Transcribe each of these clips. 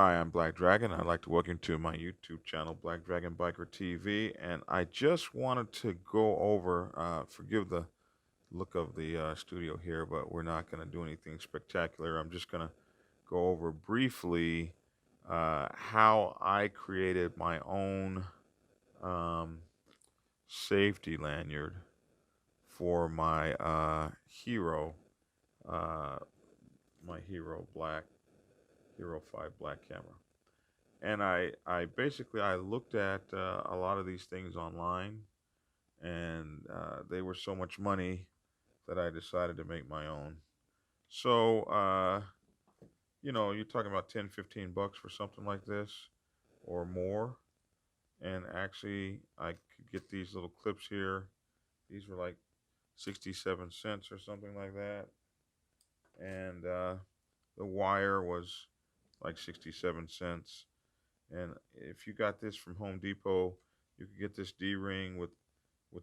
Hi, I'm Black Dragon. I'd like to welcome you to my YouTube channel, Black Dragon Biker TV. And I just wanted to go over, forgive the look of the studio here, but we're not going to do anything spectacular. I'm just going to go over briefly how I created my own um, safety lanyard for my uh, my Hero Black, Hero 5 Black camera. And I basically I looked at a lot of these things online, and they were so much money that I decided to make my own. So you're talking about 10, 15 bucks for something like this, or more. And actually, I could get these little clips here. These were like 67 cents or something like that, and the wire was like 67 cents. And if you got this from Home Depot, you could get this D-ring with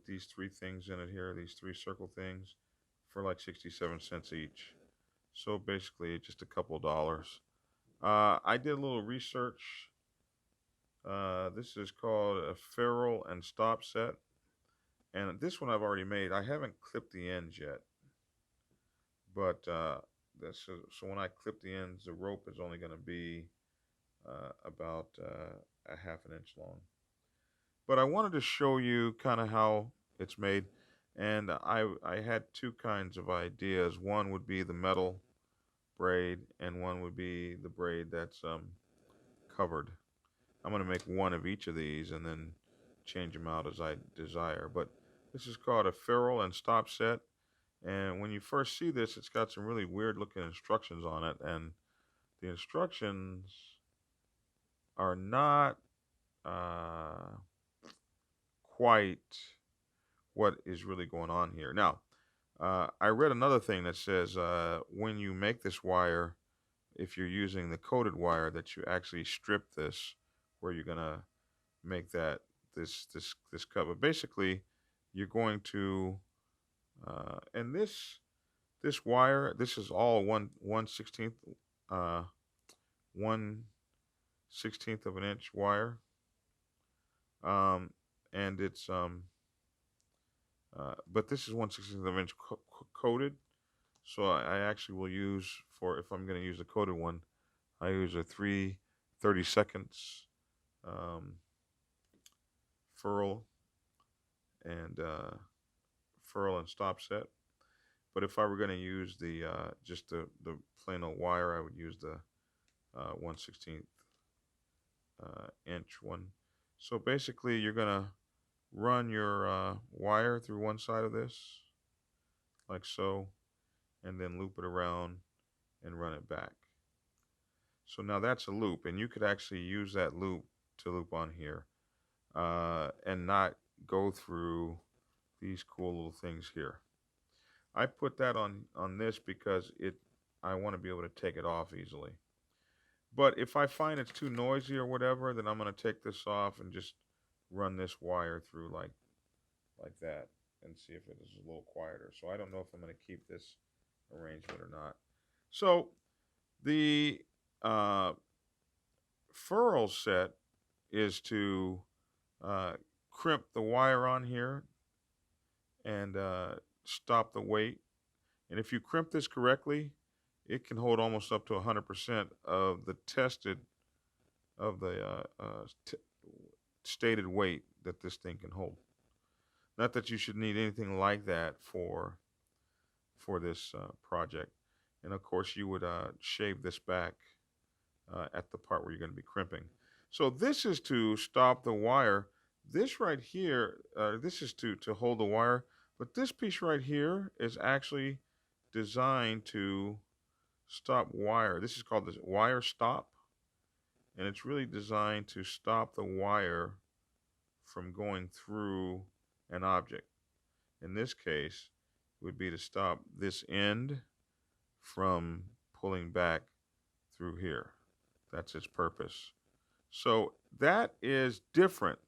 these three things in it here, these three circle things, for like 67 cents each. So basically, just a couple dollars. I did a little research. This is called a ferrule and stop set, and this one I've already made. I haven't clipped the ends yet, but so when I clip the ends, the rope is only going to be about a half an inch long. But I wanted to show you kind of how it's made. And I had two kinds of ideas. One would be the metal braid, and one would be the braid that's covered. I'm going to make one of each of these and then change them out as I desire. But this is called a ferrule and stop set. And when you first see this, it's got some really weird looking instructions on it. And the instructions are not quite what is really going on here. Now, I read another thing that says when you make this wire, if you're using the coated wire, that you actually strip this where you're gonna make that this cut. But basically, you're going to and this wire, this is all 1/16 uh 1/16 of an inch wire, um and it's but this is 1/16 of an inch coated. So I actually will use, for if I'm going to use the coated one, I use a 3/32 um, furl and stop set. But if I were going to use the just the plain old wire, I would use the 1/16 inch one. So basically, you're going to run your wire through one side of this, like so, and then loop it around and run it back. So now that's a loop, and you could actually use that loop to loop on here and not go through these cool little things here. I put that on this because I want to be able to take it off easily. But if I find it's too noisy or whatever, then I'm going to take this off and just run this wire through like that and see if it is a little quieter. So I don't know if I'm going to keep this arrangement or not. So the uh, furl set is to uh, crimp the wire on here and stop the weight. And if you crimp this correctly, it can hold almost up to 100% of the tested of the stated weight that this thing can hold. Not that you should need anything like that for this project. And of course, you would shave this back at the part where you're going to be crimping. So this is to stop the wire. This right here, this is to hold the wire. But this piece right here is actually designed to stop wire. This is called the wire stop. And it's really designed to stop the wire from going through an object. In this case, it would be to stop this end from pulling back through here. That's its purpose. So that is different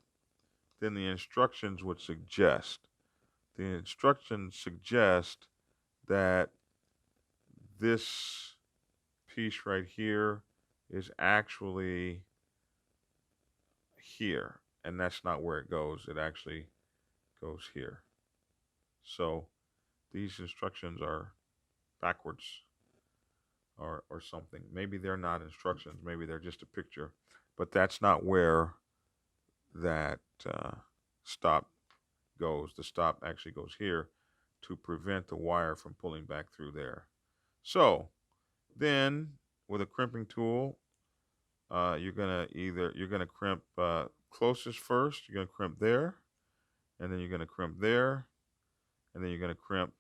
than the instructions would suggest. The instructions suggest that this piece right here is actually here, and that's not where it goes. It actually goes here. So these instructions are backwards or something. Maybe they're not instructions. Maybe they're just a picture. But that's not where that stop goes. The stop actually goes here to prevent the wire from pulling back through there. So then with a crimping tool, you're gonna crimp closest first. You're gonna crimp there, and then you're gonna crimp there, and then you're gonna crimp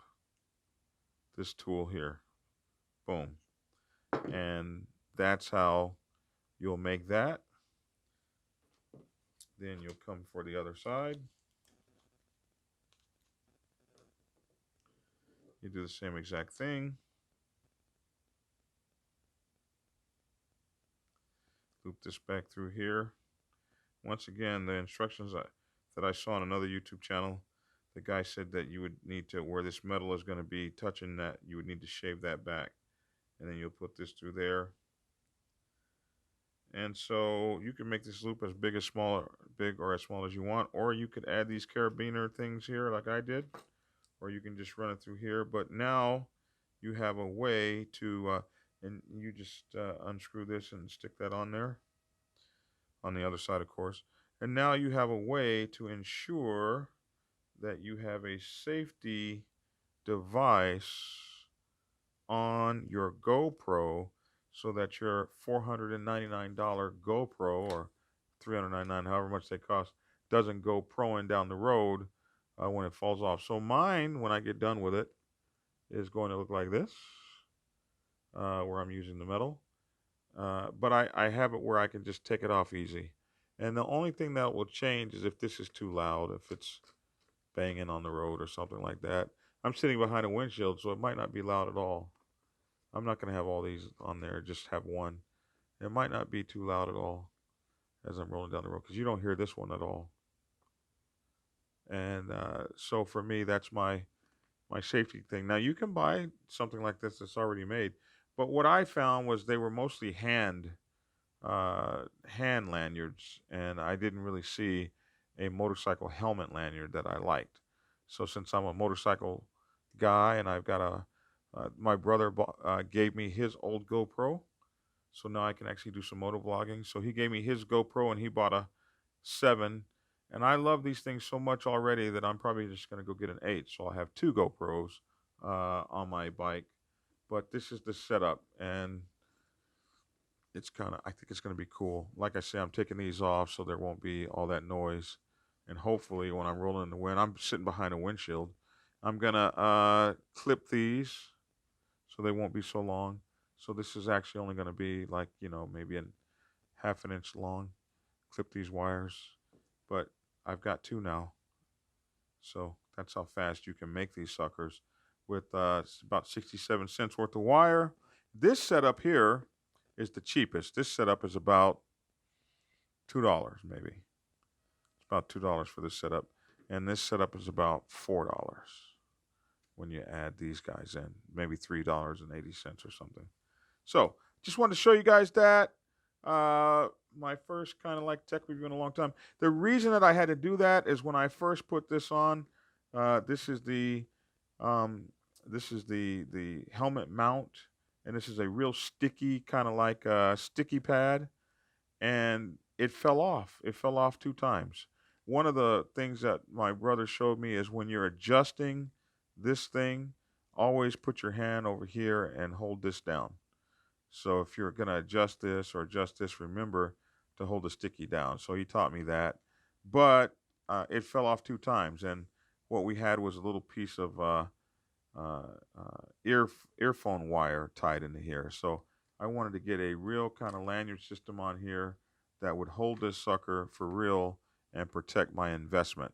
this tool here. Boom. And that's how you'll make that. Then you'll come for the other side. You do the same exact thing. Loop this back through here. Once again, the instructions that I saw on another YouTube channel, the guy said that you would need to, where this metal is going to be touching that, you would need to shave that back. And then you'll put this through there. And so you can make this loop as big or as small as you want, or you could add these carabiner things here like I did, or you can just run it through here. But now you have a way to, and you just unscrew this and stick that on there, on the other side, of course. And now you have a way to ensure that you have a safety device on your GoPro so that your $499 GoPro or $399, however much they cost, doesn't go proing down the road when it falls off. So mine, when I get done with it, is going to look like this, where I'm using the metal. But I have it where I can just take it off easy. And the only thing that will change is if this is too loud, if it's banging on the road or something like that. I'm sitting behind a windshield, so it might not be loud at all. I'm not going to have all these on there, just have one. It might not be too loud at all as I'm rolling down the road because you don't hear this one at all. And so for me, that's my safety thing. Now you can buy something like this that's already made, but what I found was they were mostly hand lanyards, and I didn't really see a motorcycle helmet lanyard that I liked. So since I'm a motorcycle guy and I've got my brother gave me his old GoPro, so now I can actually do some moto vlogging. So he gave me his GoPro and he bought a 7, and I love these things so much already that I'm probably just going to go get an 8. So I'll have 2 GoPros on my bike. But this is the setup, and I think it's going to be cool. Like I say, I'm taking these off so there won't be all that noise. And hopefully when I'm rolling in the wind, I'm sitting behind a windshield, I'm going to clip these so they won't be so long. So this is actually only going to be like, maybe a half an inch long. Clip these wires. But I've got 2 now. So that's how fast you can make these suckers with about 67 cents worth of wire. This setup here is the cheapest. This setup is about $2 maybe. It's about $2 for this setup. And this setup is about $4 when you add these guys in. Maybe $3.80 or something. So just wanted to show you guys that. My first kind of like tech review in a long time. The reason that I had to do that is when I first put this on, this is the helmet mount, and this is a real sticky, kind of like a sticky pad, and it fell off. It fell off 2 times. One of the things that my brother showed me is when you're adjusting this thing, always put your hand over here and hold this down. So if you're going to adjust this or adjust this, remember to hold the sticky down. So he taught me that. But it fell off 2 times. And what we had was a little piece of earphone wire tied into here. So I wanted to get a real kind of lanyard system on here that would hold this sucker for real and protect my investment.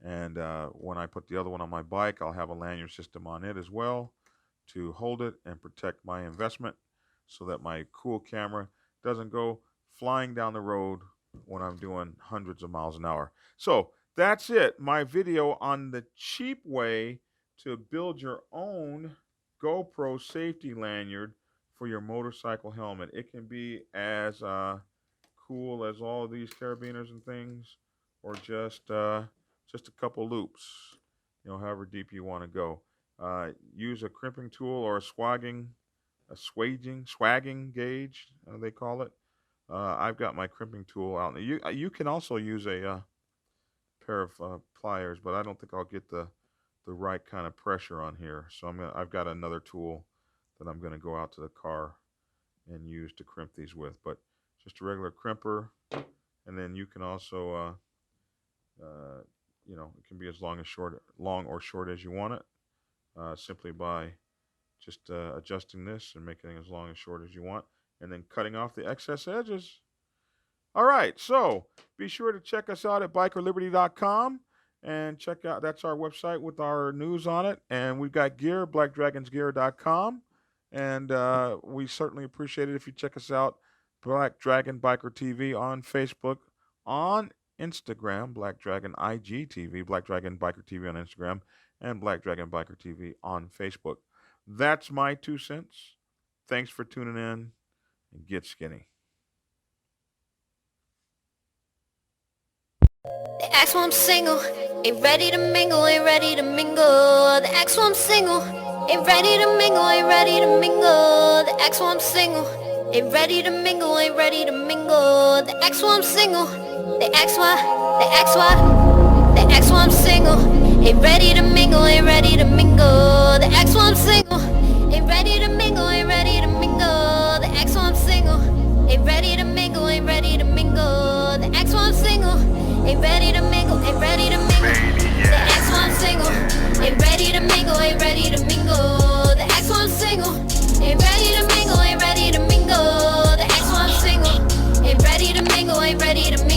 And when I put the other one on my bike, I'll have a lanyard system on it as well to hold it and protect my investment, so that my cool camera doesn't go flying down the road when I'm doing hundreds of miles an hour. So that's it. My video on the cheap way to build your own GoPro safety lanyard for your motorcycle helmet. It can be as cool as all these carabiners and things, or just a couple loops. However deep you want to go. Use a crimping tool or a swagging gauge, they call it. I've got my crimping tool out. You can also use a pair of pliers, but I don't think I'll get the right kind of pressure on here. So I've got another tool that I'm gonna go out to the car and use to crimp these with. But just a regular crimper, and then you can also it can be as long or short as you want it, simply by just adjusting this and making it as long and short as you want, and then cutting off the excess edges. All right, so be sure to check us out at bikerliberty.com and check out, that's our website with our news on it. And we've got gear, blackdragonsgear.com. And we certainly appreciate it if you check us out, Black Dragon Biker TV on Facebook, on Instagram, Black Dragon IGTV, Black Dragon Biker TV on Instagram, and Black Dragon Biker TV on Facebook. That's my 2 cents. Thanks for tuning in, and get skinny. The X one single, ain't ready to mingle, ain't ready to mingle. The X one single, ain't ready to mingle, ain't ready to mingle. The X one single, ain't ready to mingle, ain't ready to mingle. The X one single, the X one, the X one, the X one single, ain't ready to mingle, ain't ready to mingle. The X one single, ain't ready to mingle, ain't ready to mingle. The X one single, ain't ready to mingle, ain't ready to mingle. The X one single, ain't ready to mingle, ain't ready to mingle. The X1 single, ain't ready to mingle, ain't ready to mingle. The X1 single, ain't ready to mingle, ain't ready to mingle. The X1 single, ain't ready to mingle, ain't ready to mingle.